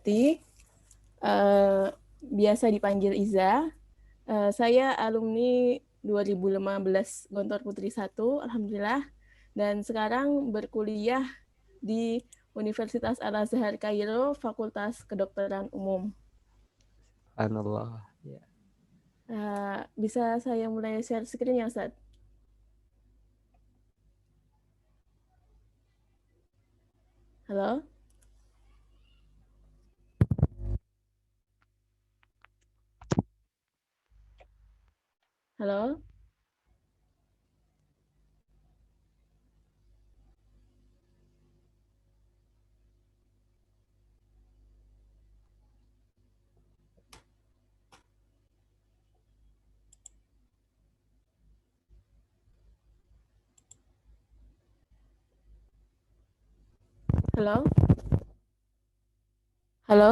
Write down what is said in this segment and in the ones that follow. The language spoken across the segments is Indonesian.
University, biasa dipanggil Iza. Saya alumni 2015 Gontor Putri 1, alhamdulillah, dan sekarang berkuliah di Universitas Al-Azhar Kairo, Fakultas Kedokteran Umum. Subhanallah. Ya. Bisa saya mulai share screen ya, Ustaz? Halo? Halo? Halo? Halo?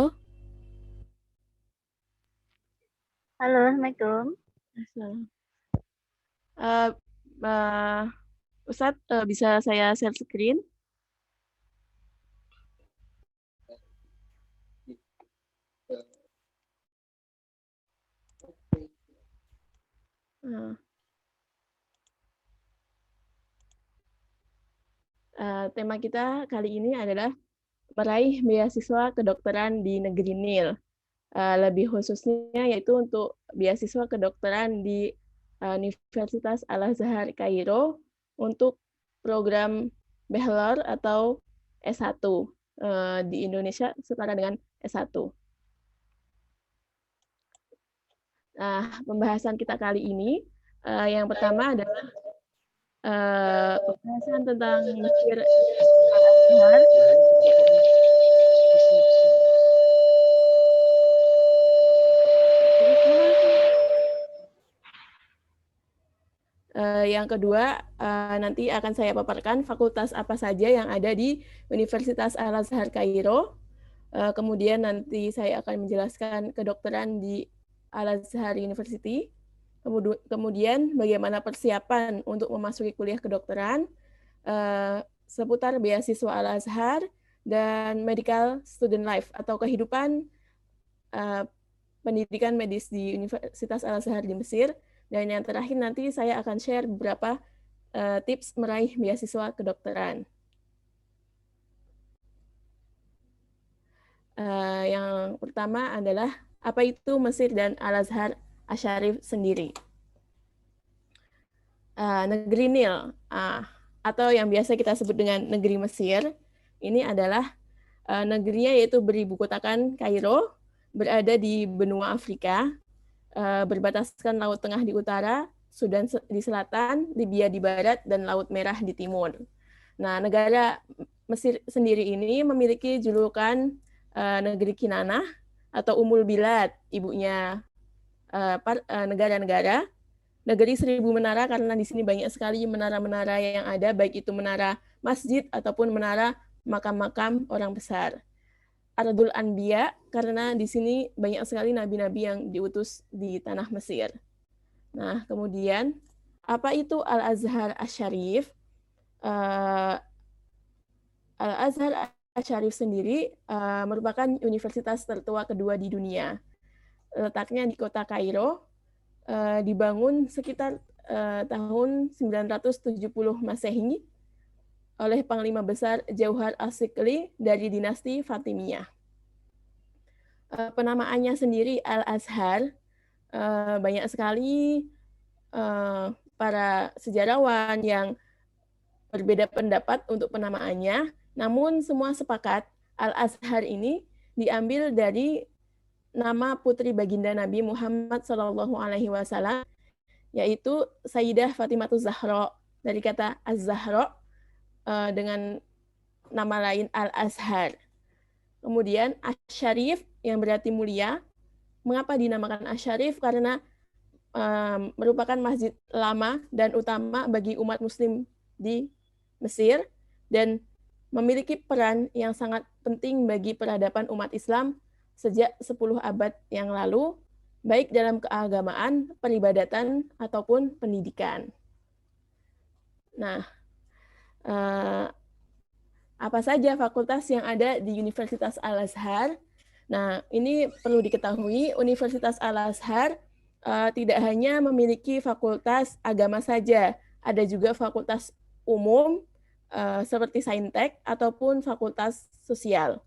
Halo, Assalamualaikum. Ustadz, bisa saya share screen? Tema kita kali ini adalah meraih beasiswa kedokteran di negeri Nil. Lebih khususnya yaitu untuk beasiswa kedokteran di Universitas Al-Azhar Kairo untuk program bachelor atau S1 di Indonesia setara dengan S1. Nah, pembahasan kita kali ini yang pertama adalah pembahasan tentang Mesir Al-Azhar. Yang kedua, nanti akan saya paparkan fakultas apa saja yang ada di Universitas Al-Azhar Kairo. Kemudian nanti saya akan menjelaskan kedokteran di Al-Azhar University. Kemudian bagaimana persiapan untuk memasuki kuliah kedokteran, seputar beasiswa Al-Azhar, dan medical student life atau kehidupan pendidikan medis di Universitas Al-Azhar di Mesir. Dan yang terakhir nanti saya akan share beberapa tips meraih beasiswa kedokteran. Yang pertama adalah apa itu Mesir dan Al-Azhar Asy-Syarif sendiri. Negeri Nil atau yang biasa kita sebut dengan negeri Mesir, ini adalah negerinya yaitu beribu kotakan Kairo, berada di benua Afrika, berbataskan Laut Tengah di utara, Sudan di selatan, Libya di barat, dan Laut Merah di timur. Nah, negara Mesir sendiri ini memiliki julukan negeri Kinanah atau Ummul Bilad, ibunya negara-negara. Negeri Seribu Menara karena di sini banyak sekali menara-menara yang ada, baik itu menara masjid ataupun menara makam-makam orang besar. Ardul Anbiya karena di sini banyak sekali nabi-nabi yang diutus di tanah Mesir. Nah, kemudian apa itu Al-Azhar Asy-Syarif? Al-Azhar Asy-Syarif sendiri merupakan universitas tertua kedua di dunia. Letaknya di kota Kairo, dibangun sekitar tahun 970 Masehi oleh Panglima Besar Jauhar As-Sikli dari dinasti Fatimiyah. Penamaannya sendiri Al-Azhar, banyak sekali para sejarawan yang berbeda pendapat untuk penamaannya, namun semua sepakat Al-Azhar ini diambil dari nama putri baginda Nabi Muhammad SAW, yaitu Sayyidah Fatimatus Zahra, dari kata Az-Zahra dengan nama lain Al-Azhar. Kemudian Asy-Syarif yang berarti mulia. Mengapa dinamakan Asy-Syarif? Karena merupakan masjid lama dan utama bagi umat muslim di Mesir dan memiliki peran yang sangat penting bagi peradaban umat Islam sejak 10 abad yang lalu, baik dalam keagamaan, peribadatan, ataupun pendidikan. Nah, apa saja fakultas yang ada di Universitas Al-Azhar? Nah, ini perlu diketahui, Universitas Al-Azhar tidak hanya memiliki fakultas agama saja, ada juga fakultas umum seperti Saintek ataupun fakultas sosial.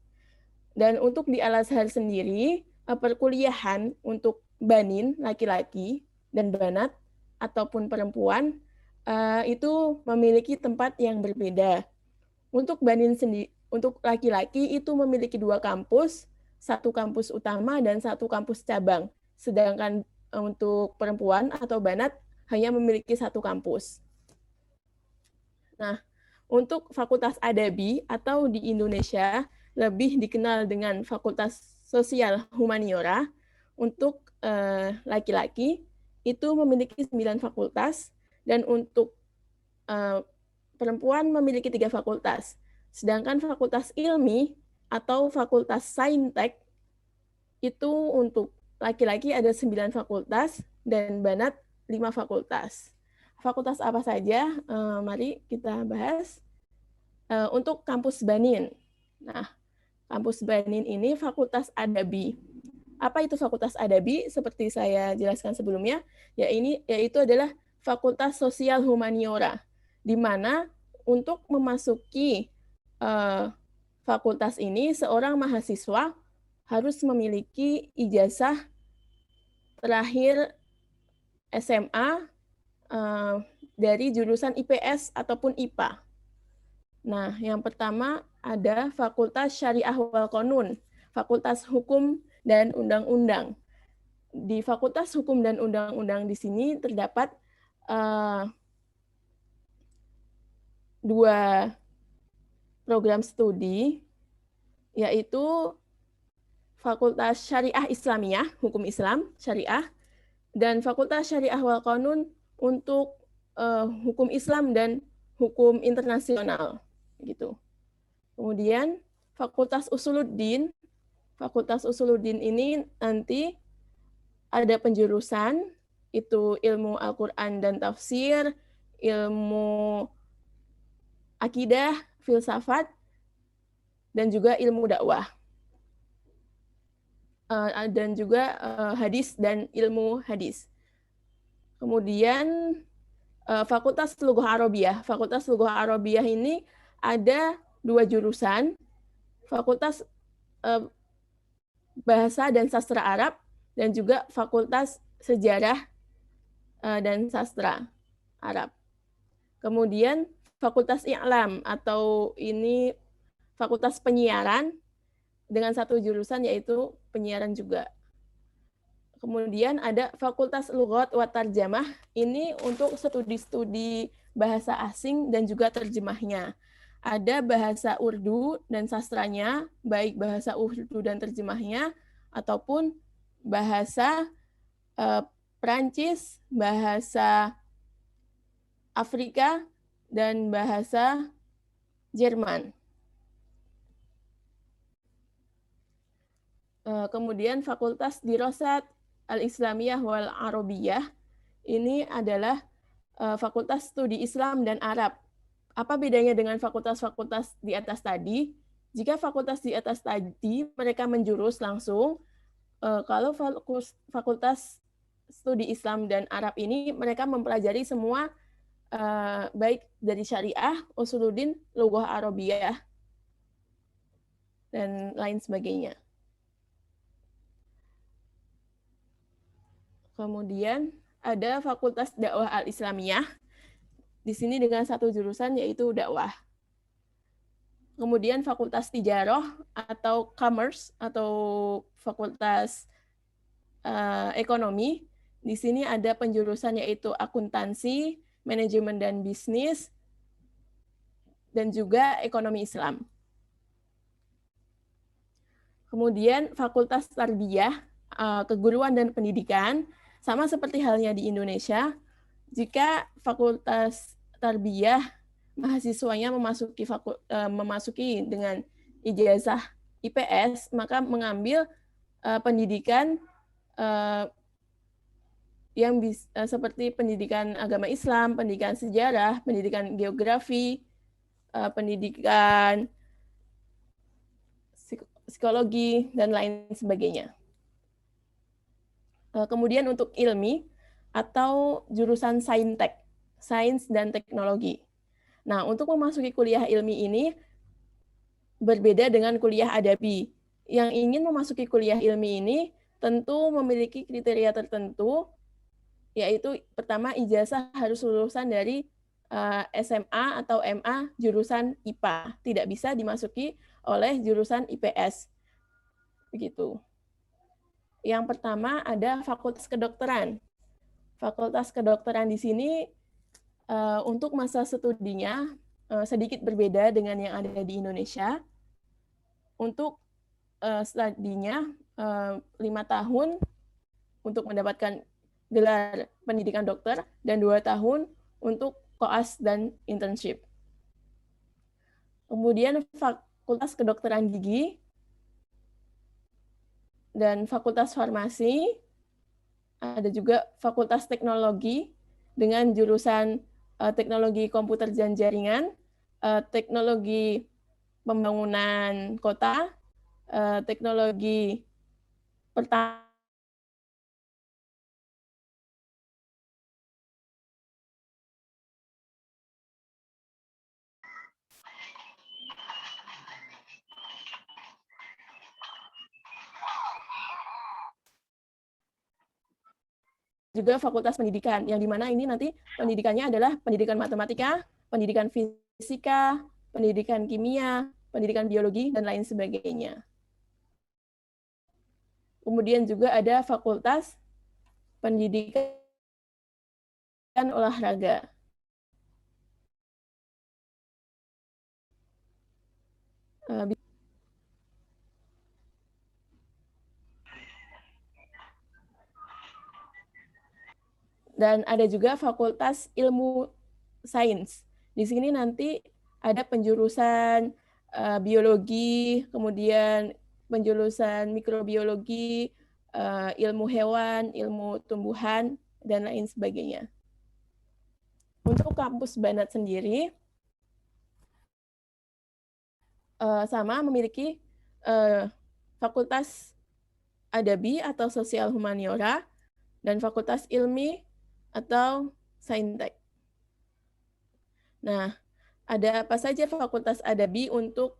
Dan untuk di Al-Azhar sendiri, perkuliahan untuk banin laki-laki dan banat ataupun perempuan itu memiliki tempat yang berbeda. Untuk banin sendiri, untuk laki-laki itu memiliki 2 kampus, 1 kampus utama dan 1 kampus cabang. Sedangkan untuk perempuan atau banat hanya memiliki 1 kampus. Nah, untuk Fakultas Adabi atau di Indonesia lebih dikenal dengan Fakultas Sosial Humaniora, untuk laki-laki itu memiliki 9 fakultas dan untuk perempuan memiliki 3 fakultas. Sedangkan fakultas ilmi atau fakultas saintek itu untuk laki-laki ada 9 fakultas dan banat 5 fakultas. Fakultas apa saja? Mari kita bahas. Untuk kampus Banin. Nah, kampus Banin ini fakultas Adabi. Apa itu fakultas Adabi? Seperti saya jelaskan sebelumnya, yaitu adalah Fakultas Sosial Humaniora, di mana untuk memasuki fakultas ini seorang mahasiswa harus memiliki ijazah terakhir SMA dari jurusan IPS ataupun IPA. Nah, yang pertama ada Fakultas Syariah wal Qanun, Fakultas Hukum dan Undang-Undang. Di Fakultas Hukum dan Undang-Undang di sini terdapat 2 program studi, yaitu Fakultas Syariah Islamiyah, Hukum Islam, Syariah, dan Fakultas Syariah wal Qanun untuk Hukum Islam dan Hukum Internasional. Gitu. Kemudian Fakultas Usuluddin. Fakultas Usuluddin ini nanti ada penjurusan, itu ilmu Al-Quran dan tafsir, ilmu akidah, filsafat, dan juga ilmu dakwah. Dan juga hadis dan ilmu hadis. Kemudian Fakultas Lughah Arabiyah. Fakultas Lughah Arabiyah ini ada 2 jurusan, Fakultas Bahasa dan Sastra Arab, dan juga Fakultas Sejarah dan Sastra Arab. Kemudian Fakultas I'lam, atau ini Fakultas Penyiaran, dengan 1 jurusan yaitu penyiaran juga. Kemudian ada Fakultas Lughat wa Tarjamah, ini untuk studi-studi bahasa asing dan juga terjemahnya. Ada bahasa Urdu dan sastranya, baik bahasa Urdu dan terjemahnya, ataupun bahasa Perancis, bahasa Afrika, dan bahasa Jerman. Kemudian Fakultas Dirosat Al-Islamiyah wal Arabiyah, ini adalah Fakultas Studi Islam dan Arab. Apa bedanya dengan fakultas-fakultas di atas tadi? Jika fakultas di atas tadi mereka menjurus langsung, kalau Fakultas Studi Islam dan Arab ini mereka mempelajari semua baik dari syariah, usuluddin, lughah Arabiyah, dan lain sebagainya. Kemudian ada Fakultas Dakwah Al-Islamiyah. Di sini dengan 1 jurusan yaitu dakwah. Kemudian Fakultas Tijarah atau Commerce atau Fakultas Ekonomi. Di sini ada penjurusan yaitu akuntansi, manajemen dan bisnis, dan juga ekonomi Islam. Kemudian Fakultas Tarbiyah, keguruan dan pendidikan, sama seperti halnya di Indonesia. Jika Fakultas Tarbiyah mahasiswanya memasuki dengan ijazah IPS, maka mengambil pendidikan yang seperti pendidikan agama Islam, pendidikan sejarah, pendidikan geografi, pendidikan psikologi, dan lain sebagainya. Kemudian untuk ilmi atau jurusan saintek, sains dan teknologi. Nah, untuk memasuki kuliah ilmi ini berbeda dengan kuliah adabi. Yang ingin memasuki kuliah ilmi ini tentu memiliki kriteria tertentu, yaitu pertama ijazah harus lulusan dari SMA atau MA jurusan IPA, tidak bisa dimasuki oleh jurusan IPS. Begitu. Yang pertama ada Fakultas Kedokteran. Fakultas Kedokteran di sini untuk masa studinya sedikit berbeda dengan yang ada di Indonesia. Untuk studinya 5 tahun untuk mendapatkan gelar pendidikan dokter dan 2 tahun untuk koas dan internship. Kemudian Fakultas Kedokteran Gigi dan Fakultas Farmasi, ada juga Fakultas Teknologi dengan jurusan teknologi komputer dan jaringan, teknologi pembangunan kota, teknologi pertanian, juga Fakultas Pendidikan, yang dimana ini nanti pendidikannya adalah pendidikan matematika, pendidikan fisika, pendidikan kimia, pendidikan biologi, dan lain sebagainya. Kemudian juga ada Fakultas Pendidikan Olahraga. Dan ada juga Fakultas Ilmu Sains. Di sini nanti ada penjurusan biologi, kemudian penjurusan mikrobiologi, ilmu hewan, ilmu tumbuhan, dan lain sebagainya. Untuk kampus Banat sendiri, sama memiliki Fakultas Adabi atau Sosial Humaniora, dan Fakultas Ilmi atau Saintek. Nah, ada apa saja Fakultas Adabi untuk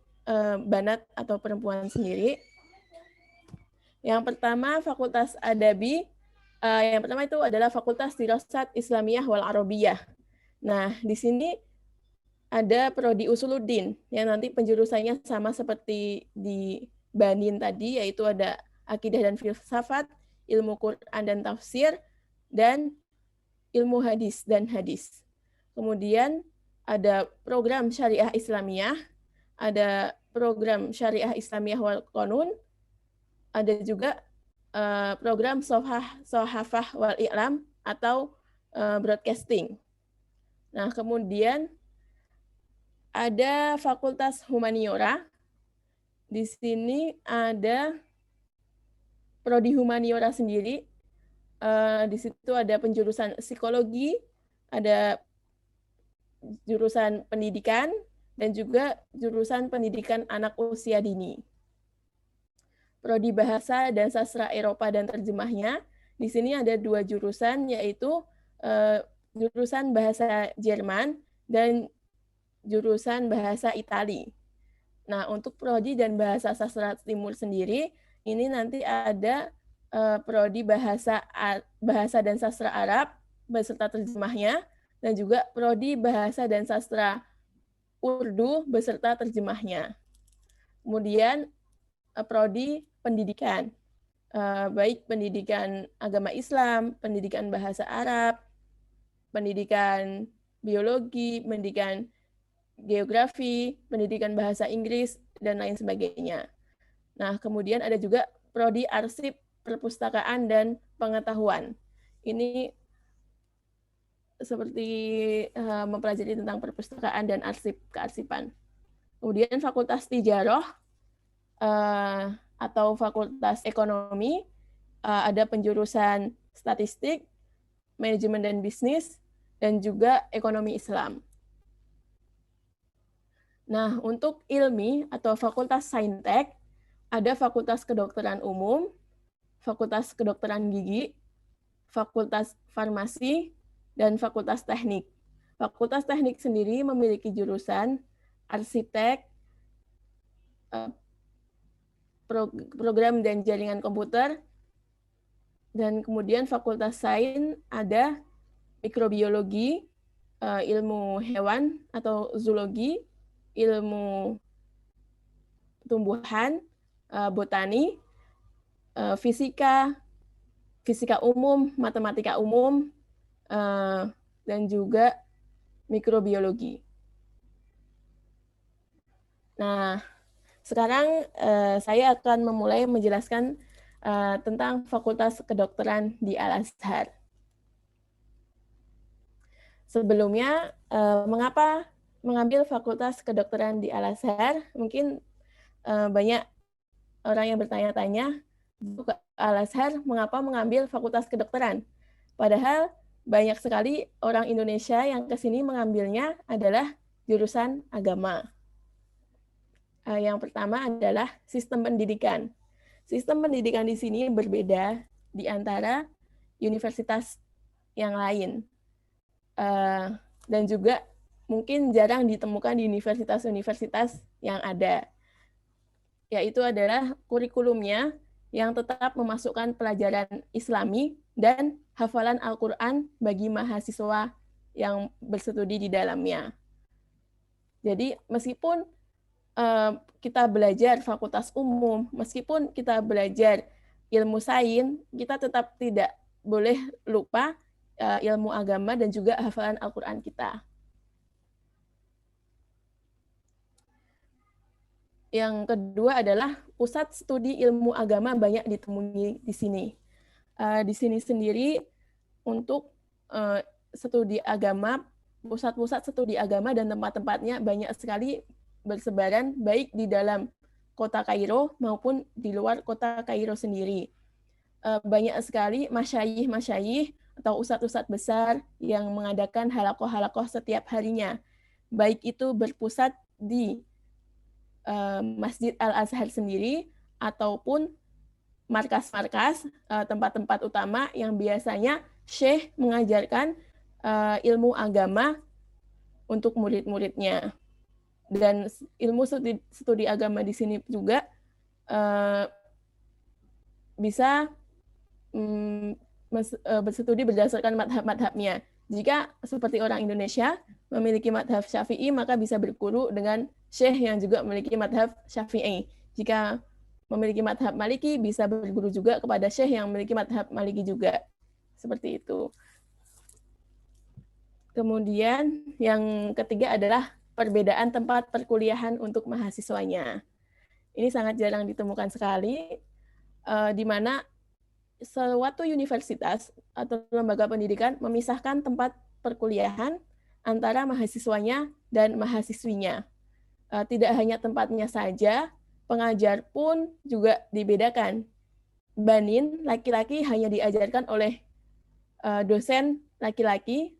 Banat atau perempuan sendiri? Yang pertama, Fakultas Adabi, yang pertama itu adalah Fakultas Dirasat Islamiyah wal Arabiyah. Nah, di sini ada Prodi Usuluddin, yang nanti penjurusannya sama seperti di Banin tadi, yaitu ada Akidah dan Filsafat, Ilmu Quran dan Tafsir, dan Ilmu Hadis dan Hadis. Kemudian ada program Syariah Islamiyah, ada program Syariah Islamiyah wal Qanun, ada juga program Sohafah wal I'lam atau broadcasting. Nah, kemudian ada Fakultas Humaniora. Di sini ada Prodi Humaniora sendiri. Di situ ada penjurusan psikologi, ada jurusan pendidikan, dan juga jurusan pendidikan anak usia dini. Prodi Bahasa dan Sastra Eropa dan terjemahnya, di sini ada 2 jurusan, yaitu jurusan Bahasa Jerman dan jurusan Bahasa Itali. Nah, untuk Prodi dan Bahasa Sastra Timur sendiri, ini nanti ada Prodi Bahasa dan Sastra Arab beserta terjemahnya, dan juga Prodi Bahasa dan Sastra Urdu beserta terjemahnya. Kemudian Prodi Pendidikan, baik pendidikan agama Islam, pendidikan bahasa Arab, pendidikan biologi, pendidikan geografi, pendidikan bahasa Inggris, dan lain sebagainya. Nah, kemudian ada juga Prodi Arsip, Perpustakaan, dan Pengetahuan. Ini seperti mempelajari tentang perpustakaan dan kearsipan. Kemudian Fakultas Tijaroh atau Fakultas Ekonomi, ada penjurusan Statistik, Manajemen dan Bisnis, dan juga Ekonomi Islam. Nah, untuk ilmi atau Fakultas Saintek, ada Fakultas Kedokteran Umum, Fakultas Kedokteran Gigi, Fakultas Farmasi, dan Fakultas Teknik. Fakultas Teknik sendiri memiliki jurusan arsitek, program dan jaringan komputer, dan kemudian Fakultas Sains ada mikrobiologi, ilmu hewan atau zoologi, ilmu tumbuhan, botani, fisika, fisika umum, matematika umum, dan juga mikrobiologi. Nah, sekarang saya akan memulai menjelaskan tentang Fakultas Kedokteran di Al-Azhar. Sebelumnya, mengapa mengambil Fakultas Kedokteran di Al-Azhar? Mungkin banyak orang yang bertanya-tanya, ke Al-Azhar, mengapa mengambil Fakultas Kedokteran? Padahal banyak sekali orang Indonesia yang ke sini mengambilnya adalah jurusan agama. Yang pertama adalah sistem pendidikan. Sistem pendidikan di sini berbeda di antara universitas yang lain. Dan juga mungkin jarang ditemukan di universitas-universitas yang ada. Yaitu adalah kurikulumnya yang tetap memasukkan pelajaran Islami dan hafalan Al-Quran bagi mahasiswa yang berstudi di dalamnya. Jadi meskipun kita belajar fakultas umum, meskipun kita belajar ilmu sains, kita tetap tidak boleh lupa ilmu agama dan juga hafalan Al-Quran kita. Yang kedua adalah pusat studi ilmu agama banyak ditemui di sini. Di sini sendiri untuk studi agama, pusat-pusat studi agama dan tempat-tempatnya banyak sekali bersebaran baik di dalam kota Kairo maupun di luar kota Kairo sendiri. Banyak sekali masyayikh atau ustadz-ustadz besar yang mengadakan halakoh-halakoh setiap harinya. Baik itu berpusat di Masjid Al-Azhar sendiri ataupun markas-markas, tempat-tempat utama yang biasanya syekh mengajarkan ilmu agama untuk murid-muridnya. Dan ilmu studi agama di sini juga bisa berstudi berdasarkan madhab-madhabnya. Jika seperti orang Indonesia memiliki madhab Syafi'i, maka bisa berguru dengan syekh yang juga memiliki madhab Syafi'i. Jika memiliki madhab Maliki, bisa berguru juga kepada syekh yang memiliki madhab Maliki juga. Seperti itu. Kemudian yang ketiga adalah perbedaan tempat perkuliahan untuk mahasiswanya. Ini sangat jarang ditemukan sekali, di mana suatu universitas atau lembaga pendidikan memisahkan tempat perkuliahan antara mahasiswanya dan mahasiswinya. Tidak hanya tempatnya saja, pengajar pun juga dibedakan. Banin, laki-laki hanya diajarkan oleh dosen laki-laki,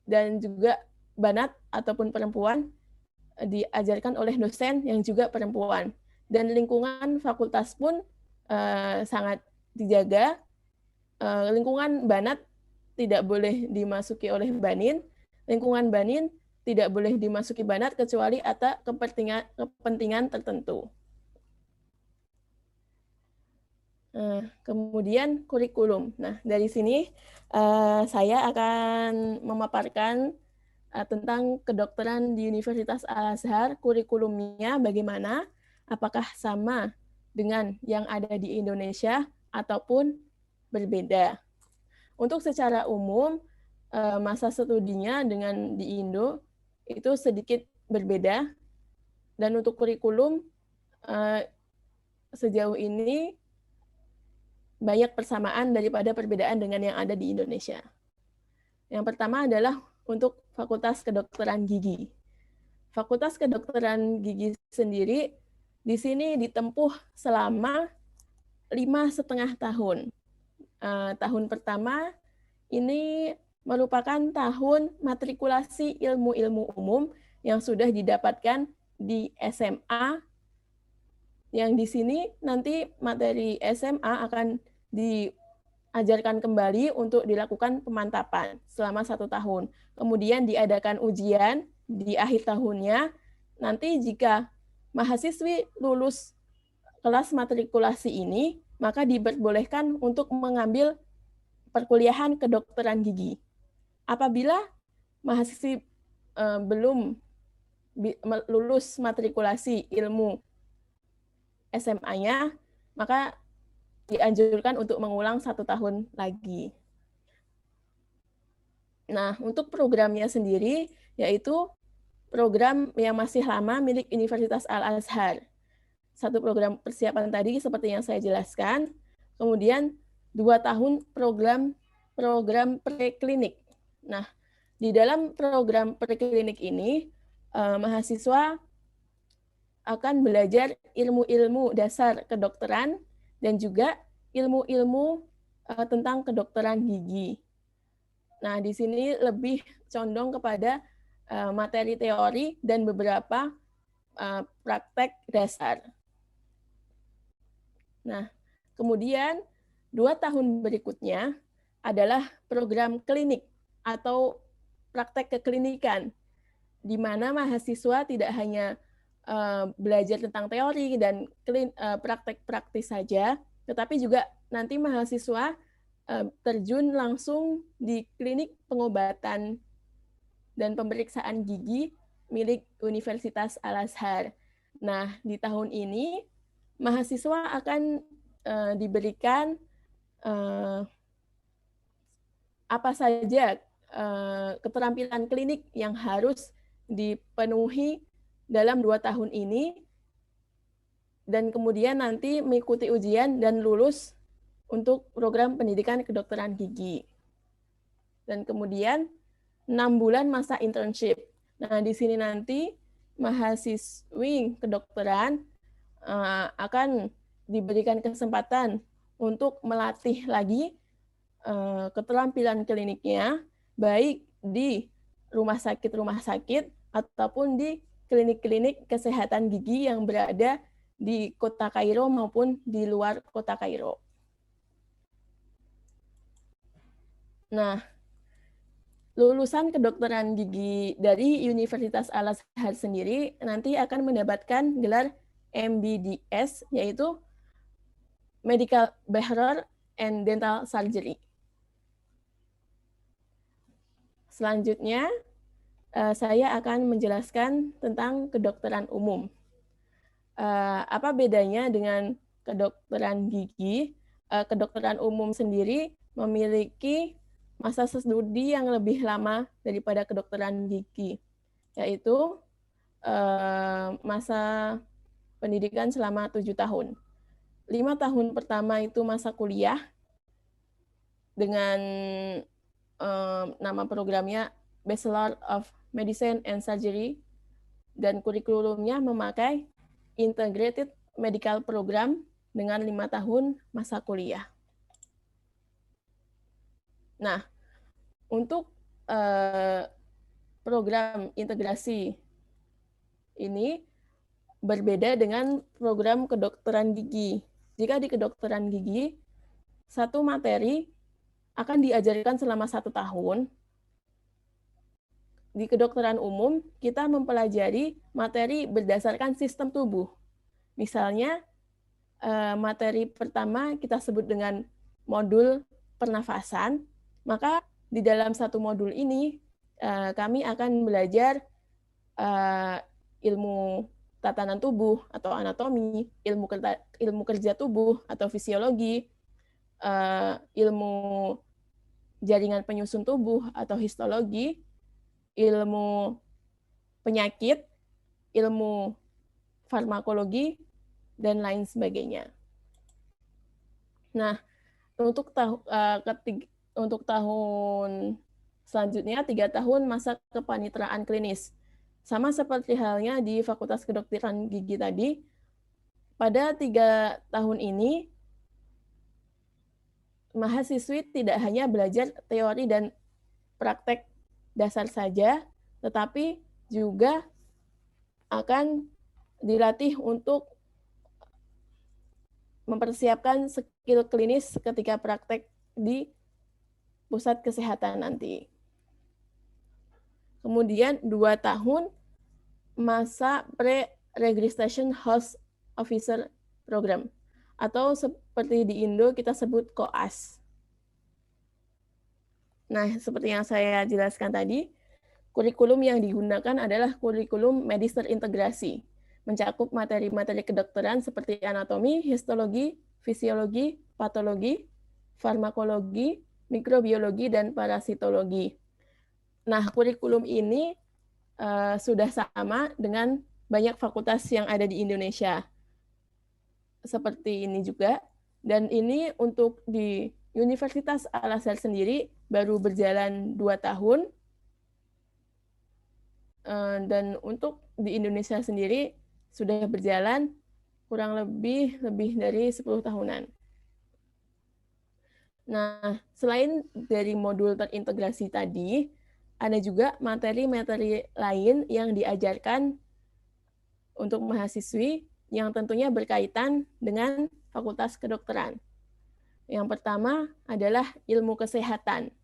dan juga banat ataupun perempuan diajarkan oleh dosen yang juga perempuan. Dan lingkungan fakultas pun sangat dijaga. Lingkungan banat tidak boleh dimasuki oleh banin, lingkungan banin tidak boleh dimasuki banat kecuali atas kepentingan tertentu. Kemudian kurikulum. Nah, dari sini saya akan memaparkan tentang kedokteran di Universitas Al-Azhar, kurikulumnya bagaimana, apakah sama dengan yang ada di Indonesia ataupun berbeda. Untuk secara umum, masa studinya dengan di Indo itu sedikit berbeda, dan untuk kurikulum sejauh ini banyak persamaan daripada perbedaan dengan yang ada di Indonesia. Yang pertama adalah untuk Fakultas Kedokteran Gigi. Fakultas Kedokteran Gigi sendiri di sini ditempuh selama 5,5 tahun. Tahun pertama ini merupakan tahun matrikulasi ilmu-ilmu umum yang sudah didapatkan di SMA Yang di sini nanti materi SMA akan diajarkan kembali untuk dilakukan pemantapan selama 1 tahun. Kemudian diadakan ujian di akhir tahunnya. Nanti jika mahasiswi lulus kelas matrikulasi ini, maka diperbolehkan untuk mengambil perkuliahan kedokteran gigi. Apabila mahasiswi belum lulus matrikulasi ilmu SMA-nya, maka dianjurkan untuk mengulang 1 tahun lagi. Nah, untuk programnya sendiri, yaitu program yang masih lama milik Universitas Al-Azhar. 1 program persiapan tadi seperti yang saya jelaskan, kemudian 2 tahun program preklinik. Nah, di dalam program preklinik ini, mahasiswa akan belajar ilmu-ilmu dasar kedokteran dan juga ilmu-ilmu tentang kedokteran gigi. Nah, di sini lebih condong kepada materi teori dan beberapa praktek dasar. Nah, kemudian 2 tahun berikutnya adalah program klinik atau praktek keklinikan, di mana mahasiswa tidak hanya belajar tentang teori dan praktek praktis saja, tetapi juga nanti mahasiswa terjun langsung di klinik pengobatan dan pemeriksaan gigi milik Universitas Al-Azhar. Nah, di tahun ini mahasiswa akan diberikan apa saja keterampilan klinik yang harus dipenuhi dalam 2 tahun ini, dan kemudian nanti mengikuti ujian dan lulus untuk program pendidikan kedokteran gigi. Dan kemudian 6 bulan masa internship. Nah, di sini nanti mahasiswi kedokteran akan diberikan kesempatan untuk melatih lagi keterampilan kliniknya, baik di rumah sakit ataupun di klinik-klinik kesehatan gigi yang berada di kota Kairo maupun di luar kota Kairo. Nah, lulusan kedokteran gigi dari Universitas Al-Azhar sendiri nanti akan mendapatkan gelar MBDS, yaitu Medical Behavioral and Dental Surgery. Selanjutnya, saya akan menjelaskan tentang kedokteran umum. Apa bedanya dengan kedokteran gigi? Kedokteran umum sendiri memiliki masa studi yang lebih lama daripada kedokteran gigi, yaitu masa pendidikan selama 7 tahun. 5 tahun pertama itu masa kuliah dengan nama programnya Bachelor of Medicine and Surgery, dan kurikulumnya memakai Integrated Medical Program dengan 5 tahun masa kuliah. Nah, untuk program integrasi ini berbeda dengan program kedokteran gigi. Jika di kedokteran gigi, 1 materi akan diajarkan selama 1 tahun. Di kedokteran umum, kita mempelajari materi berdasarkan sistem tubuh. Misalnya, materi pertama kita sebut dengan modul pernafasan, maka di dalam 1 modul ini, kami akan belajar ilmu tatanan tubuh atau anatomi, ilmu kerja tubuh atau fisiologi, ilmu jaringan penyusun tubuh atau histologi, ilmu penyakit, ilmu farmakologi, dan lain sebagainya. Nah, untuk tahun selanjutnya 3 tahun masa kepanitraan klinis. Sama seperti halnya di Fakultas Kedokteran Gigi tadi, pada 3 tahun ini mahasiswi tidak hanya belajar teori dan praktek dasar saja, tetapi juga akan dilatih untuk mempersiapkan skill klinis ketika praktek di pusat kesehatan nanti. Kemudian 2 tahun masa pre-registration health officer program, atau seperti di Indo kita sebut koas. Nah, seperti yang saya jelaskan tadi, kurikulum yang digunakan adalah kurikulum medis terintegrasi, mencakup materi-materi kedokteran seperti anatomi, histologi, fisiologi, patologi, farmakologi, mikrobiologi, dan parasitologi. Nah, kurikulum ini sudah sama dengan banyak fakultas yang ada di Indonesia. Seperti ini juga. Dan ini untuk di Universitas Al-Azhar sendiri baru berjalan 2 tahun. Dan untuk di Indonesia sendiri sudah berjalan kurang lebih dari 10 tahunan. Nah, selain dari modul terintegrasi tadi, ada juga materi-materi lain yang diajarkan untuk mahasiswi yang tentunya berkaitan dengan Fakultas Kedokteran. Yang pertama adalah ilmu kesehatan,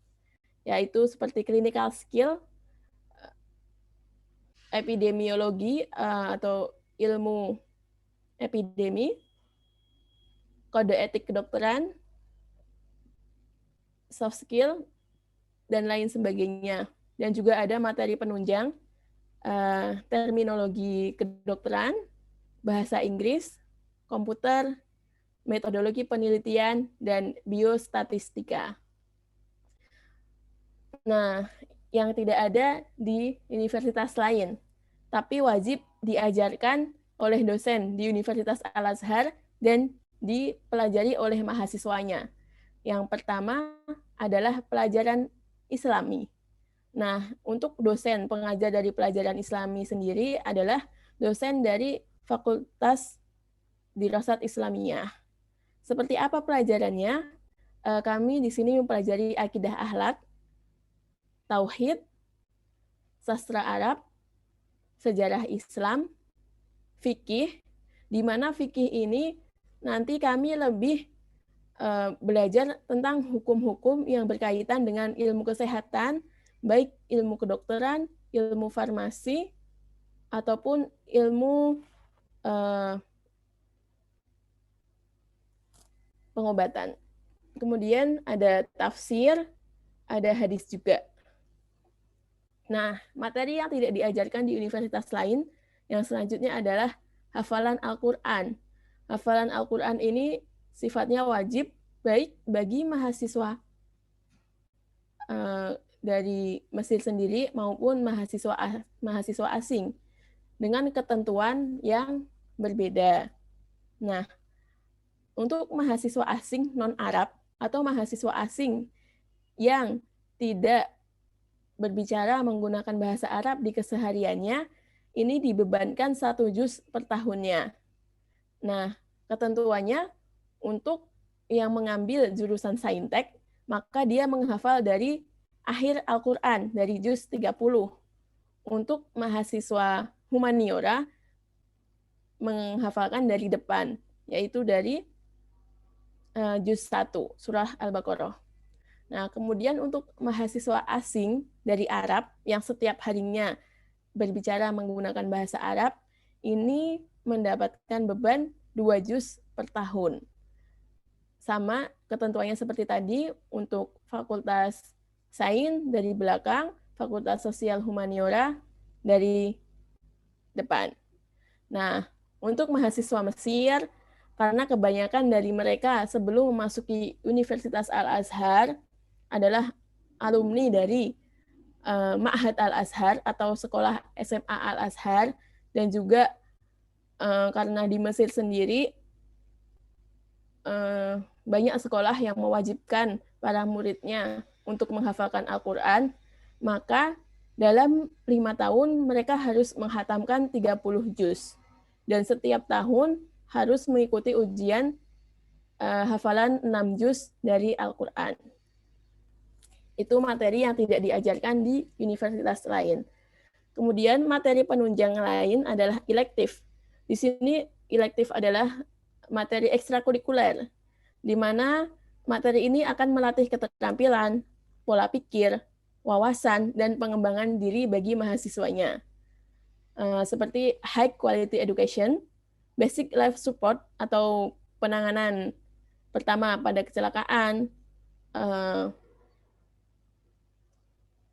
yaitu seperti clinical skill, epidemiologi atau ilmu epidemi, kode etik kedokteran, soft skill, dan lain sebagainya. Dan juga ada materi penunjang, terminologi kedokteran, bahasa Inggris, komputer, metodologi penelitian, dan biostatistika. Nah, yang tidak ada di universitas lain, tapi wajib diajarkan oleh dosen di Universitas Al-Azhar dan dipelajari oleh mahasiswanya. Yang pertama adalah pelajaran Islami. Nah, untuk dosen pengajar dari pelajaran Islami sendiri adalah dosen dari Fakultas Dirasat Islamiyah. Seperti apa pelajarannya? Kami di sini mempelajari akidah akhlak, tauhid, sastra Arab, sejarah Islam, fikih, di mana fikih ini nanti kami lebih belajar tentang hukum-hukum yang berkaitan dengan ilmu kesehatan, baik ilmu kedokteran, ilmu farmasi, ataupun ilmu pengobatan. Kemudian ada tafsir, ada hadis juga. Nah, materi yang tidak diajarkan di universitas lain yang selanjutnya adalah hafalan Al-Quran. Hafalan Al-Quran ini sifatnya wajib baik bagi mahasiswa dari Mesir sendiri maupun mahasiswa asing dengan ketentuan yang berbeda. Nah, untuk mahasiswa asing non-Arab atau mahasiswa asing yang tidak berbicara menggunakan bahasa Arab di kesehariannya, ini dibebankan 1 juz per tahunnya. Nah, ketentuannya untuk yang mengambil jurusan saintek, maka dia menghafal dari akhir Al-Quran, dari juz 30. Untuk mahasiswa humaniora, menghafalkan dari depan, yaitu dari juz 1, surah Al-Baqarah. Nah, kemudian untuk mahasiswa asing dari Arab yang setiap harinya berbicara menggunakan bahasa Arab, ini mendapatkan beban 2 juz per tahun. Sama ketentuannya seperti tadi, untuk Fakultas Sains dari belakang, Fakultas Sosial Humaniora dari depan. Nah, untuk mahasiswa Mesir, karena kebanyakan dari mereka sebelum memasuki Universitas Al-Azhar adalah alumni dari Ma'had Al-Azhar atau sekolah SMA Al-Azhar, dan juga karena di Mesir sendiri banyak sekolah yang mewajibkan para muridnya untuk menghafalkan Al-Quran, maka dalam 5 tahun mereka harus menghatamkan 30 juz. Dan setiap tahun harus mengikuti ujian hafalan 6 juz dari Al-Quran. Itu materi yang tidak diajarkan di universitas lain. Kemudian materi penunjang lain adalah elektif. Di sini elektif adalah materi ekstrakurikuler, di mana materi ini akan melatih keterampilan, pola pikir, wawasan, dan pengembangan diri bagi mahasiswanya. Seperti high quality education, basic life support atau penanganan pertama pada kecelakaan,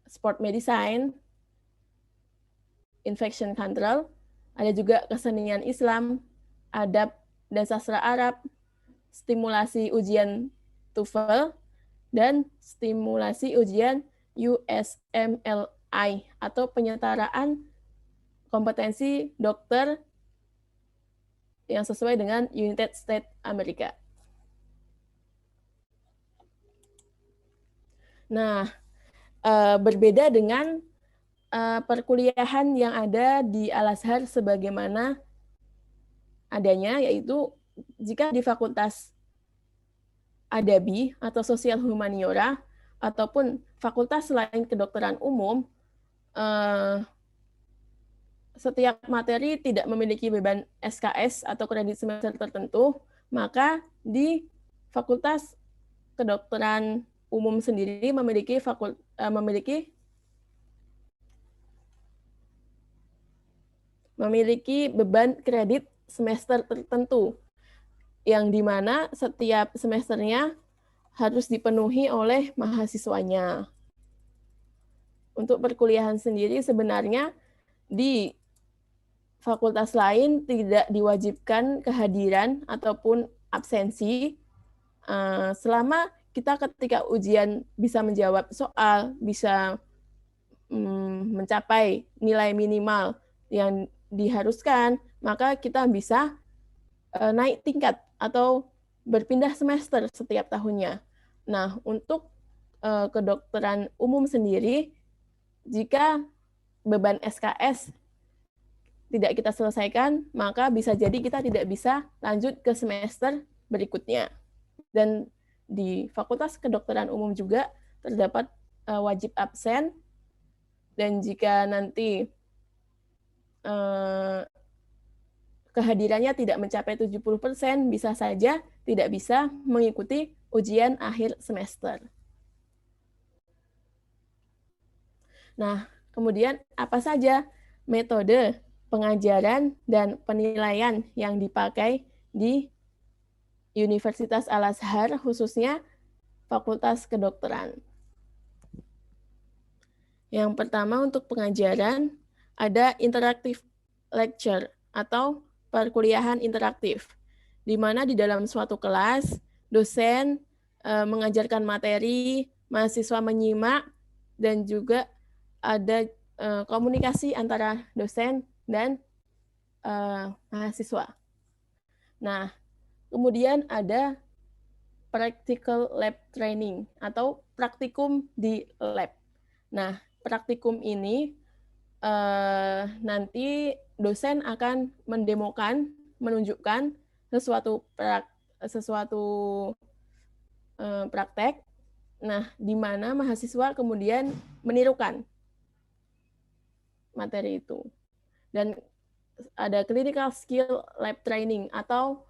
sport medicine, infection control, ada juga kesenian Islam, adab dan sastra Arab, stimulasi ujian TOEFL, dan stimulasi ujian USMLI atau penyetaraan kompetensi dokter yang sesuai dengan United States Amerika. Nah, berbeda dengan perkuliahan yang ada di Al-Azhar sebagaimana adanya, yaitu jika di Fakultas Adabi atau Sosial Humaniora ataupun fakultas lain kedokteran umum, setiap materi tidak memiliki beban SKS atau kredit semester tertentu, maka di Fakultas Kedokteran Umum sendiri memiliki beban kredit semester tertentu, yang dimana setiap semesternya harus dipenuhi oleh mahasiswanya. Untuk perkuliahan sendiri sebenarnya di fakultas lain tidak diwajibkan kehadiran ataupun absensi, selama kita ketika ujian bisa menjawab soal, bisa mencapai nilai minimal yang diharuskan, maka kita bisa naik tingkat atau berpindah semester setiap tahunnya. Nah, untuk kedokteran umum sendiri, jika beban SKS tidak kita selesaikan, maka bisa jadi kita tidak bisa lanjut ke semester berikutnya. Dan di Fakultas Kedokteran Umum juga terdapat wajib absen, dan jika nanti kehadirannya tidak mencapai 70%, bisa saja tidak bisa mengikuti ujian akhir semester. Nah, kemudian apa saja metode pengajaran dan penilaian yang dipakai di Universitas Al-Azhar, khususnya Fakultas Kedokteran? Yang pertama, untuk pengajaran ada interactive lecture atau perkuliahan interaktif, di mana di dalam suatu kelas dosen mengajarkan materi, mahasiswa menyimak, dan juga ada komunikasi antara dosen dan mahasiswa. Nah, kemudian ada practical lab training atau praktikum di lab. Nah, praktikum ini nanti dosen akan mendemokan, menunjukkan sesuatu praktek, nah di mana mahasiswa kemudian menirukan materi itu. Dan ada clinical skill lab training atau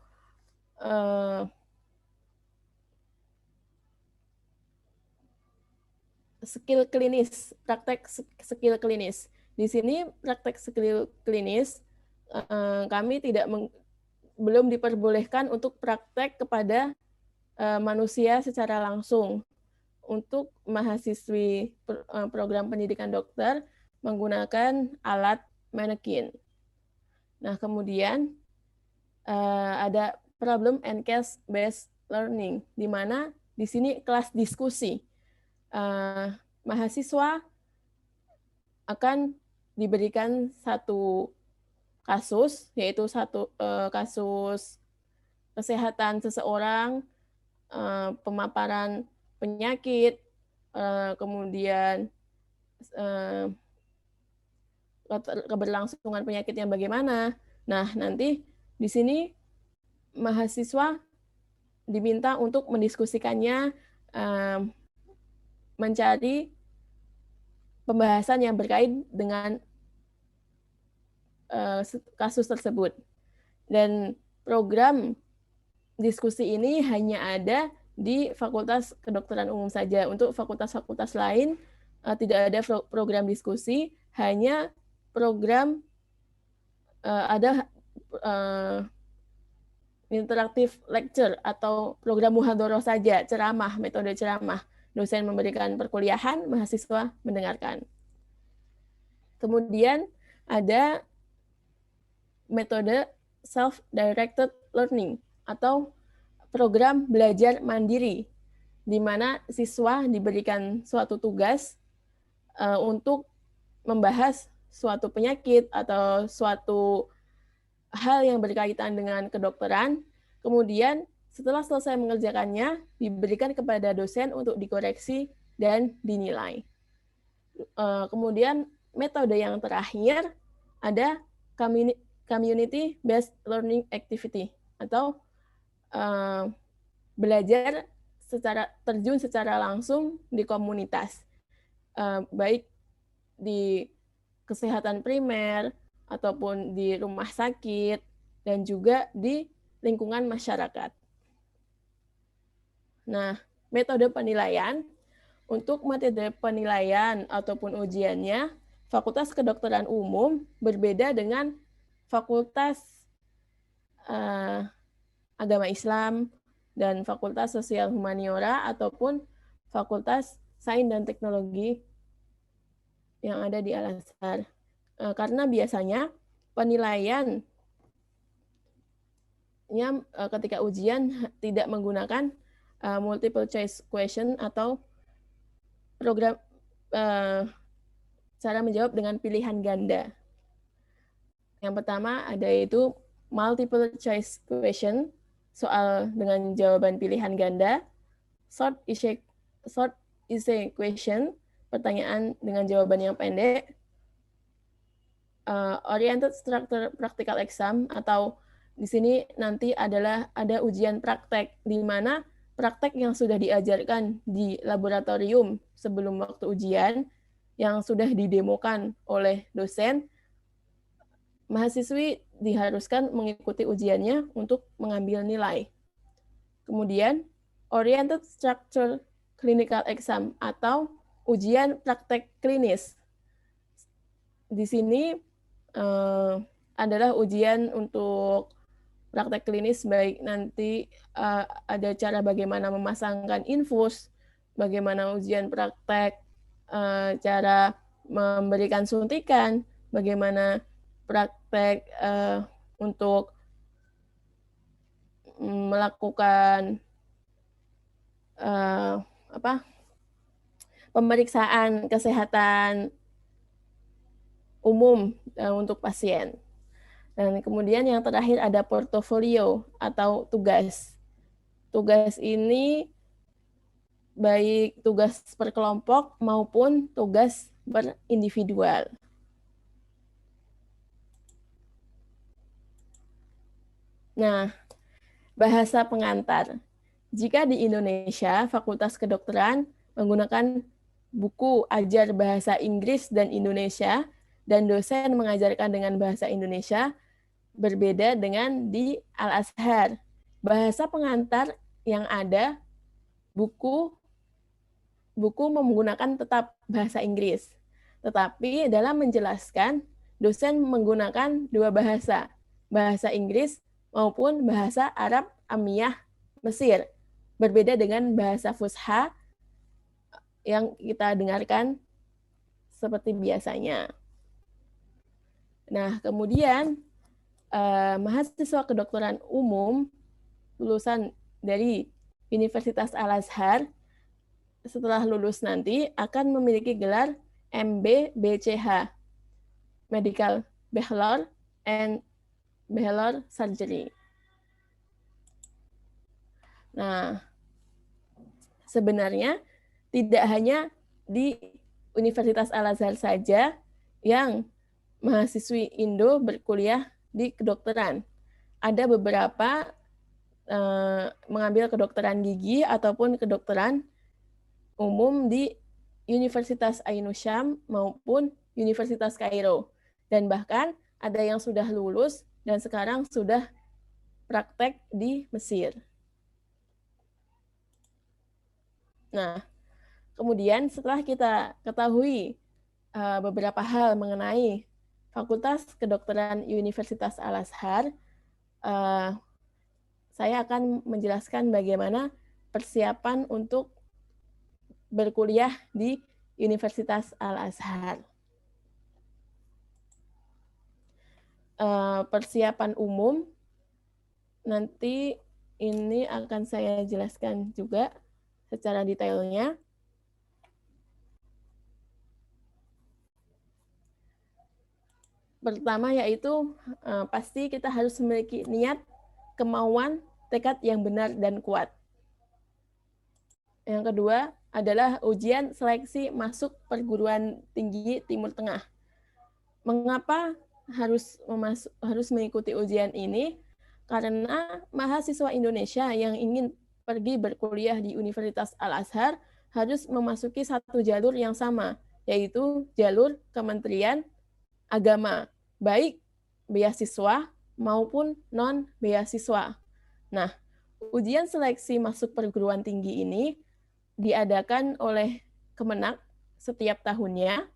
skill klinis, praktek skill klinis. Di sini praktek skill klinis kami belum diperbolehkan untuk praktek kepada manusia secara langsung. Untuk mahasiswi program pendidikan dokter menggunakan alat manekin. Nah, kemudian ada problem and case based learning, di mana di sini kelas diskusi. Mahasiswa akan diberikan satu kasus, yaitu satu kasus kesehatan seseorang, pemaparan penyakit, kemudian keberlangsungan penyakitnya bagaimana. Nah, nanti di sini mahasiswa diminta untuk mendiskusikannya, mencari pembahasan yang berkait dengan kasus tersebut. Dan program diskusi ini hanya ada di Fakultas Kedokteran Umum saja. Untuk fakultas-fakultas lain tidak ada program diskusi, hanya program ada interaktif lecture atau program muhadharah saja, ceramah, metode ceramah. Dosen memberikan perkuliahan, mahasiswa mendengarkan. Kemudian ada metode self-directed learning atau program belajar mandiri, di mana siswa diberikan suatu tugas untuk membahas suatu penyakit atau suatu hal yang berkaitan dengan kedokteran. Kemudian setelah selesai mengerjakannya, diberikan kepada dosen untuk dikoreksi dan dinilai. Kemudian metode yang terakhir ada community-based learning activity atau belajar terjun secara langsung di komunitas, baik di kesehatan primer ataupun di rumah sakit dan juga di lingkungan masyarakat. Nah, metode penilaian. Untuk metode penilaian ataupun ujiannya, Fakultas Kedokteran Umum berbeda dengan Fakultas Agama Islam dan Fakultas Sosial Humaniora ataupun Fakultas Sains dan Teknologi yang ada di Al-Azhar. Karena biasanya penilaiannya ketika ujian tidak menggunakan multiple choice question atau program cara menjawab dengan pilihan ganda. Yang pertama ada yaitu multiple choice question, soal dengan jawaban pilihan ganda, short essay question, pertanyaan dengan jawaban yang pendek, oriented structure practical exam, atau di sini nanti adalah ada ujian praktek, di mana praktek yang sudah diajarkan di laboratorium sebelum waktu ujian, yang sudah didemokan oleh dosen, mahasiswi diharuskan mengikuti ujiannya untuk mengambil nilai. Kemudian, oriented structure clinical exam atau ujian praktek klinis. Di sini adalah ujian untuk praktek klinis, baik nanti ada cara bagaimana memasangkan infus, bagaimana ujian praktek cara memberikan suntikan, bagaimana praktek untuk melakukan pemeriksaan kesehatan umum untuk pasien. Dan kemudian yang terakhir ada portofolio atau tugas. Tugas ini baik tugas per kelompok maupun tugas per individual. Nah, bahasa pengantar. Jika di Indonesia, Fakultas Kedokteran menggunakan buku ajar bahasa Inggris dan Indonesia, dan dosen mengajarkan dengan bahasa Indonesia, berbeda dengan di Al-Azhar. Bahasa pengantar yang ada, buku menggunakan tetap bahasa Inggris. Tetapi dalam menjelaskan, dosen menggunakan dua bahasa, bahasa Inggris maupun bahasa Arab Amiyah Mesir. Berbeda dengan bahasa Fusha yang kita dengarkan seperti biasanya. Nah, kemudian mahasiswa kedokteran umum lulusan dari Universitas Al-Azhar setelah lulus nanti akan memiliki gelar MB-BCH, Medical Bachelor and Bachelor Surgery. Nah, sebenarnya tidak hanya di Universitas Al-Azhar saja yang mahasiswi Indo berkuliah di kedokteran. Ada beberapa mengambil kedokteran gigi ataupun kedokteran umum di Universitas Ainu Syam maupun Universitas Kairo. Dan bahkan ada yang sudah lulus dan sekarang sudah praktek di Mesir. Nah, kemudian setelah kita ketahui beberapa hal mengenai Fakultas Kedokteran Universitas Al-Azhar, saya akan menjelaskan bagaimana persiapan untuk berkuliah di Universitas Al-Azhar. Persiapan umum nanti ini akan saya jelaskan juga secara detailnya. Pertama yaitu pasti kita harus memiliki niat, kemauan, tekad yang benar dan kuat. Yang kedua adalah ujian seleksi masuk perguruan tinggi Timur Tengah. Mengapa harus mengikuti ujian ini? Karena mahasiswa Indonesia yang ingin pergi berkuliah di Universitas Al-Azhar harus memasuki satu jalur yang sama, yaitu jalur Kementerian Agama, baik beasiswa maupun non-beasiswa. Nah, ujian seleksi masuk perguruan tinggi ini diadakan oleh Kemenak setiap tahunnya,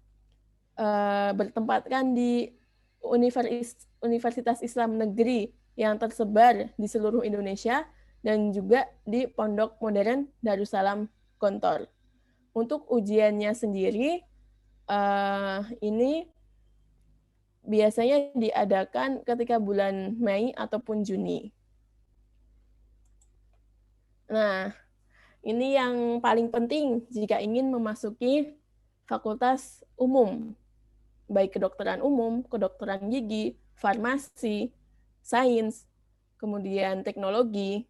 bertempatkan di Universitas Islam Negeri yang tersebar di seluruh Indonesia dan juga di Pondok Modern Darussalam Gontor. Untuk ujiannya sendiri, ini biasanya diadakan ketika bulan Mei ataupun Juni. Nah, ini yang paling penting jika ingin memasuki fakultas umum, baik kedokteran umum, kedokteran gigi, farmasi, sains, kemudian teknologi,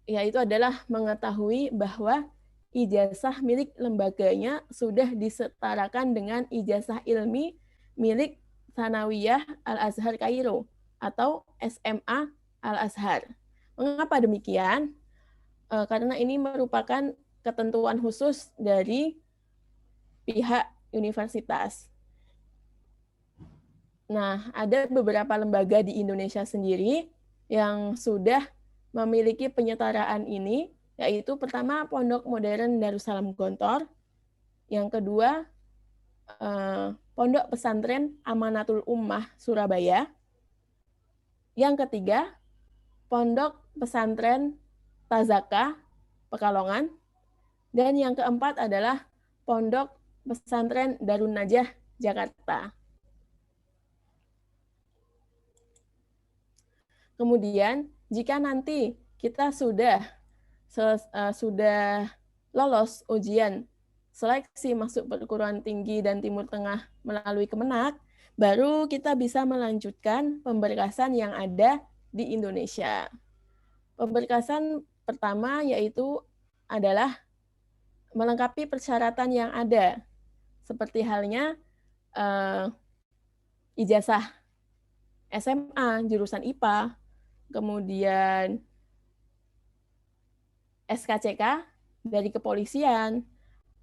yaitu adalah mengetahui bahwa ijazah milik lembaganya sudah disetarakan dengan ijazah ilmi milik Tsanawiyah Al-Azhar Kairo atau SMA Al-Azhar. Mengapa demikian? Karena ini merupakan ketentuan khusus dari pihak universitas. Nah, ada beberapa lembaga di Indonesia sendiri yang sudah memiliki penyetaraan ini, yaitu pertama Pondok Modern Darussalam Gontor, yang kedua Pondok Pesantren Amanatul Ummah Surabaya, yang ketiga Pondok Pesantren Tazaka Pekalongan, dan yang keempat adalah Pondok Pesantren Darun Najah Jakarta. Kemudian jika nanti kita sudah lolos ujian seleksi masuk perguruan tinggi dan Timur Tengah melalui Kemenak, baru kita bisa melanjutkan pemberkasan yang ada di Indonesia. Pemberkasan pertama yaitu adalah melengkapi persyaratan yang ada, seperti halnya ijazah SMA jurusan IPA, kemudian SKCK dari kepolisian,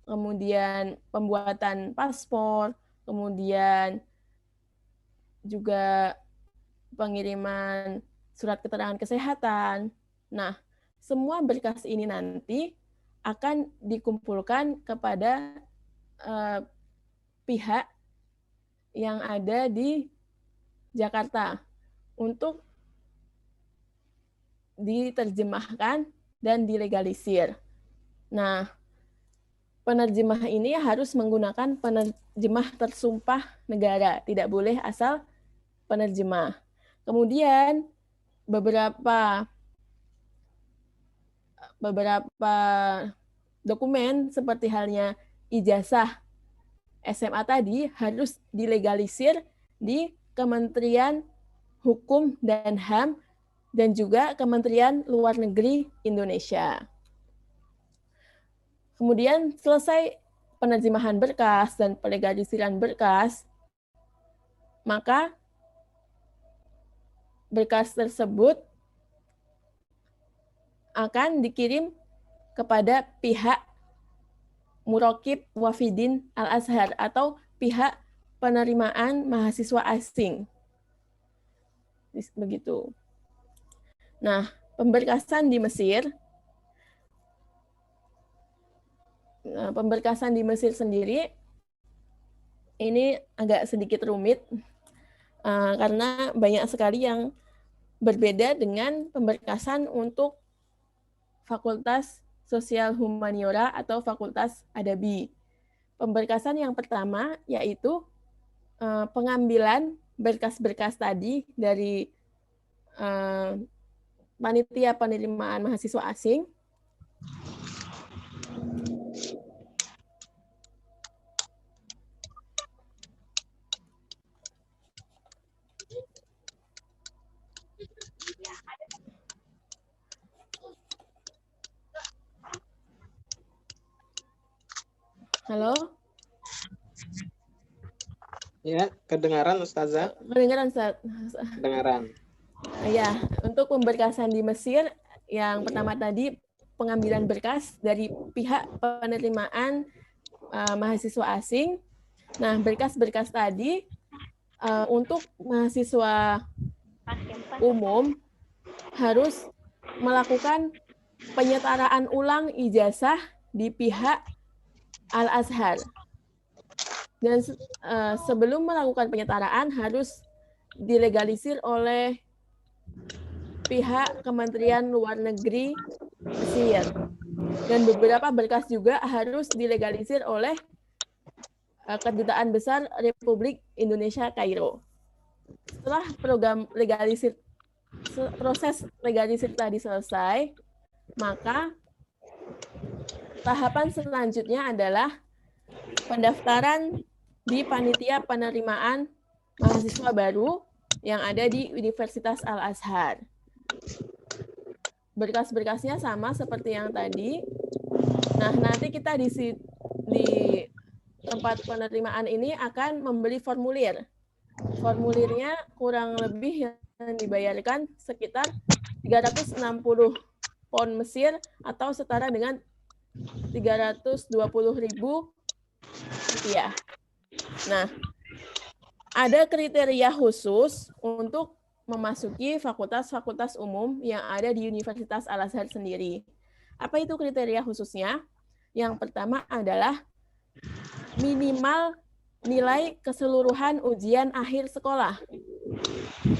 kemudian pembuatan paspor, kemudian juga pengiriman surat keterangan kesehatan. Nah, semua berkas ini nanti akan dikumpulkan kepada pihak yang ada di Jakarta untuk diterjemahkan dan dilegalisir. Nah, penerjemah ini harus menggunakan penerjemah tersumpah negara, tidak boleh asal penerjemah. Kemudian beberapa dokumen seperti halnya ijazah SMA tadi harus dilegalisir di Kementerian Hukum dan HAM dan juga Kementerian Luar Negeri Indonesia. Kemudian selesai penerjemahan berkas dan pelegalisirkan berkas, maka berkas tersebut akan dikirim kepada pihak Muraqib Wafidin Al-Azhar atau pihak penerimaan mahasiswa asing. Begitu. Nah, pemberkasan di Mesir pemberkasan di Mesir sendiri ini agak sedikit rumit karena banyak sekali yang berbeda dengan pemberkasan untuk Fakultas Sosial Humaniora atau Fakultas Adabi. Pemberkasan yang pertama yaitu pengambilan berkas-berkas tadi dari panitia penerimaan mahasiswa asing. Halo? Ya, kedengaran Ustazah? Kedengaran, Ustaz? Kedengaran. Ya, untuk pemberkasan di Mesir, yang pertama tadi pengambilan berkas dari pihak penerimaan mahasiswa asing. Nah, berkas-berkas tadi untuk mahasiswa umum harus melakukan penyetaraan ulang ijazah di pihak Al-Azhar. Dan sebelum melakukan penyetaraan harus dilegalisir oleh pihak Kementerian Luar Negeri Mesir. Dan beberapa berkas juga harus dilegalisir oleh Kedutaan Besar Republik Indonesia Kairo. Setelah proses legalisir tadi selesai, maka tahapan selanjutnya adalah pendaftaran di panitia penerimaan mahasiswa baru yang ada di Universitas Al-Azhar. Berkas-berkasnya sama seperti yang tadi. Nah, nanti kita di tempat penerimaan ini akan membeli formulir. Formulirnya kurang lebih yang dibayarkan sekitar 360 pound Mesir atau setara dengan 320.000 rupiah. Nah, ada kriteria khusus untuk memasuki fakultas-fakultas umum yang ada di Universitas Al-Azhar sendiri. Apa itu kriteria khususnya? Yang pertama adalah minimal nilai keseluruhan ujian akhir sekolah.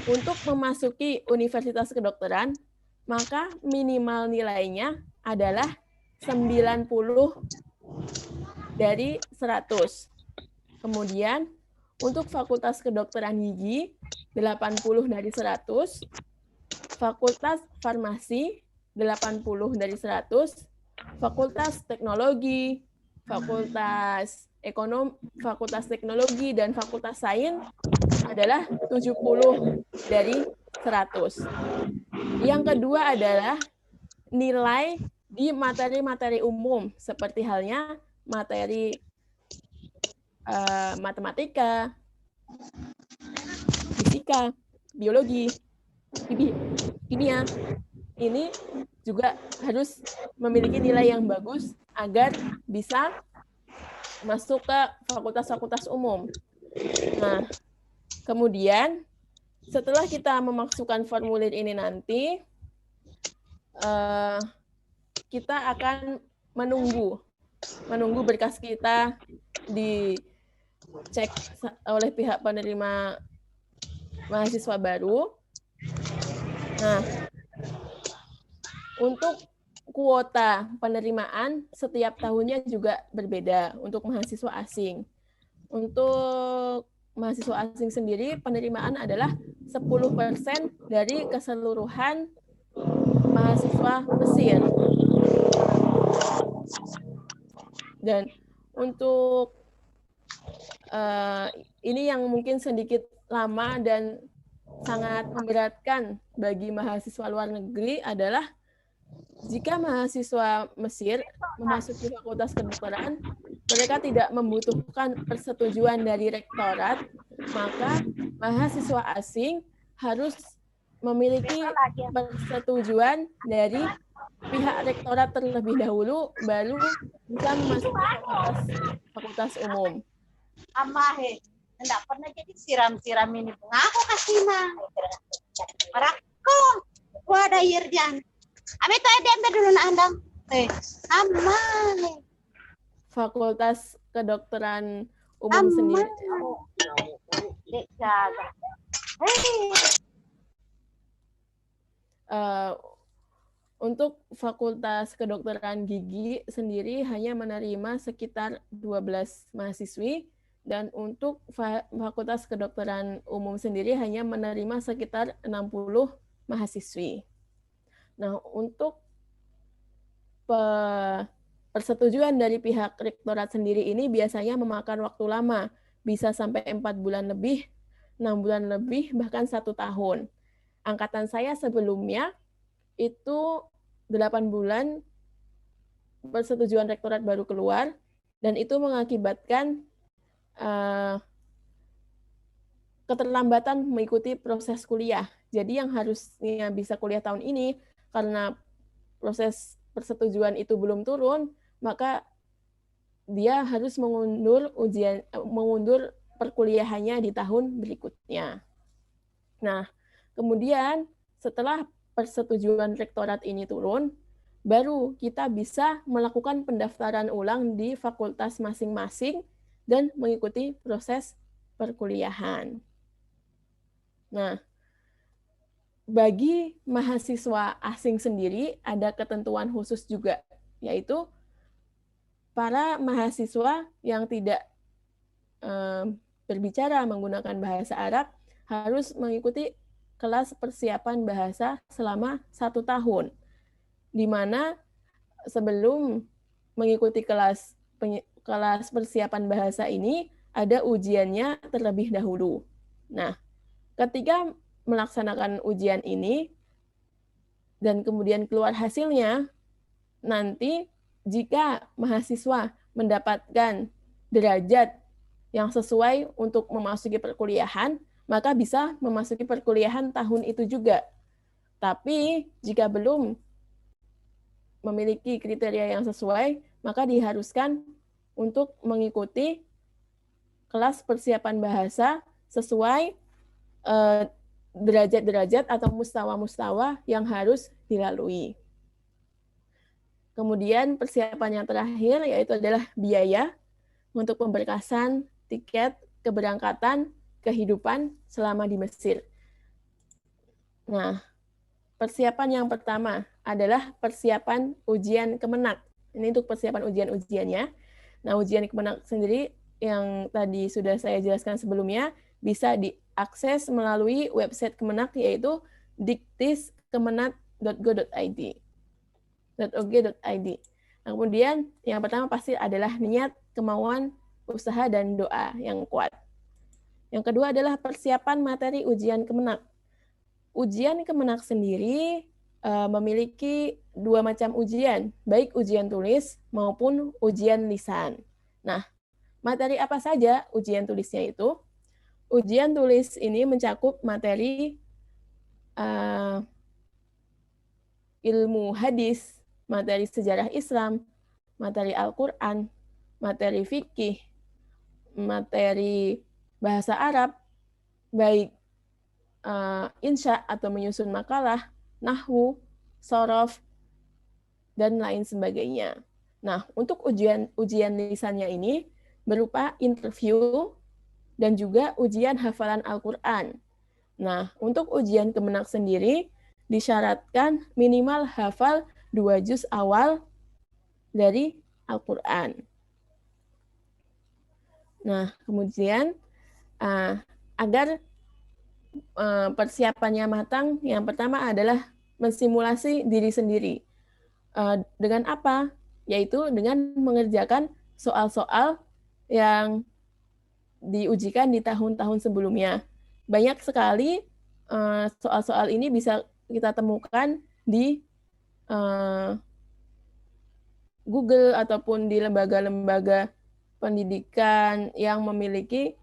Untuk memasuki Universitas Kedokteran, maka minimal nilainya adalah 90 dari 100. Kemudian, untuk Fakultas Kedokteran Gigi, 80 dari 100. Fakultas Farmasi, 80 dari 100. Fakultas Teknologi, Fakultas Ekonomi, Fakultas Teknologi, dan Fakultas Sains adalah 70 dari 100. Yang kedua adalah nilai di materi-materi umum, seperti halnya materi matematika, fisika, biologi, kimia. Ini juga harus memiliki nilai yang bagus agar bisa masuk ke fakultas-fakultas umum. Nah, kemudian setelah kita memasukkan formulir ini nanti, kita akan menunggu berkas kita dicek oleh pihak penerima mahasiswa baru. Nah, untuk kuota penerimaan setiap tahunnya juga berbeda untuk mahasiswa asing. Untuk mahasiswa asing sendiri, penerimaan adalah 10% dari keseluruhan mahasiswa Mesir. Dan untuk ini yang mungkin sedikit lama dan sangat memberatkan bagi mahasiswa luar negeri adalah jika mahasiswa Mesir memasuki fakultas kedokteran, mereka tidak membutuhkan persetujuan dari rektorat, maka mahasiswa asing harus memiliki persetujuan dari pihak rektorat terlebih dahulu, baru bisa memasuki fakultas umum. Enggak pernah jadi siram-siram ini. Aku kasih mah. Marako. Gua ada Irjan. Ami tuh ada dulu na andang. Sama. Fakultas Kedokteran Umum sendiri. Dek jaga. Untuk Fakultas Kedokteran Gigi sendiri hanya menerima sekitar 12 mahasiswi, dan untuk Fakultas Kedokteran Umum sendiri hanya menerima sekitar 60 mahasiswi. Nah, untuk persetujuan dari pihak rektorat sendiri ini biasanya memakan waktu lama, bisa sampai 4 bulan lebih, 6 bulan lebih, bahkan 1 tahun. Angkatan saya sebelumnya itu 8 bulan persetujuan rektorat baru keluar, dan itu mengakibatkan keterlambatan mengikuti proses kuliah. Jadi yang harusnya bisa kuliah tahun ini, karena proses persetujuan itu belum turun, maka dia harus mengundur perkuliahannya di tahun berikutnya. Nah, kemudian setelah persetujuan rektorat ini turun, baru kita bisa melakukan pendaftaran ulang di fakultas masing-masing dan mengikuti proses perkuliahan. Nah, bagi mahasiswa asing sendiri ada ketentuan khusus juga, yaitu para mahasiswa yang tidak berbicara menggunakan bahasa Arab harus mengikuti kelas persiapan bahasa selama 1 tahun, di mana sebelum mengikuti kelas persiapan bahasa ini ada ujiannya terlebih dahulu. Nah, ketika melaksanakan ujian ini dan kemudian keluar hasilnya, nanti jika mahasiswa mendapatkan derajat yang sesuai untuk memasuki perkuliahan, maka bisa memasuki perkuliahan tahun itu juga. Tapi jika belum memiliki kriteria yang sesuai, maka diharuskan untuk mengikuti kelas persiapan bahasa sesuai derajat-derajat atau mustawa-mustawa yang harus dilalui. Kemudian persiapan yang terakhir yaitu adalah biaya untuk pemberkasan tiket keberangkatan kehidupan selama di Mesir. Nah, persiapan yang pertama adalah persiapan ujian Kemenak. Ini untuk persiapan ujian-ujiannya. Nah, ujian Kemenak sendiri yang tadi sudah saya jelaskan sebelumnya bisa diakses melalui website Kemenak, yaitu diktiskemenak.go.id. Nah, kemudian yang pertama pasti adalah niat, kemauan, usaha, dan doa yang kuat. Yang kedua adalah persiapan materi ujian Kemenak. Ujian Kemenak sendiri memiliki 2 macam ujian, baik ujian tulis maupun ujian lisan. Nah, materi apa saja ujian tulisnya itu? Ujian tulis ini mencakup materi ilmu hadis, materi sejarah Islam, materi Al-Quran, materi fikih, materi bahasa Arab, baik insya atau menyusun makalah, nahwu, shorof, dan lain sebagainya. Nah, untuk ujian lisannya ini berupa interview dan juga ujian hafalan Al-Quran. Nah, untuk ujian Kemenak sendiri disyaratkan minimal hafal 2 juz awal dari Al-Quran. Nah, kemudian agar persiapannya matang, yang pertama adalah mensimulasi diri sendiri. Dengan apa? Yaitu dengan mengerjakan soal-soal yang diujikan di tahun-tahun sebelumnya. Banyak sekali soal-soal ini bisa kita temukan di Google ataupun di lembaga-lembaga pendidikan yang memiliki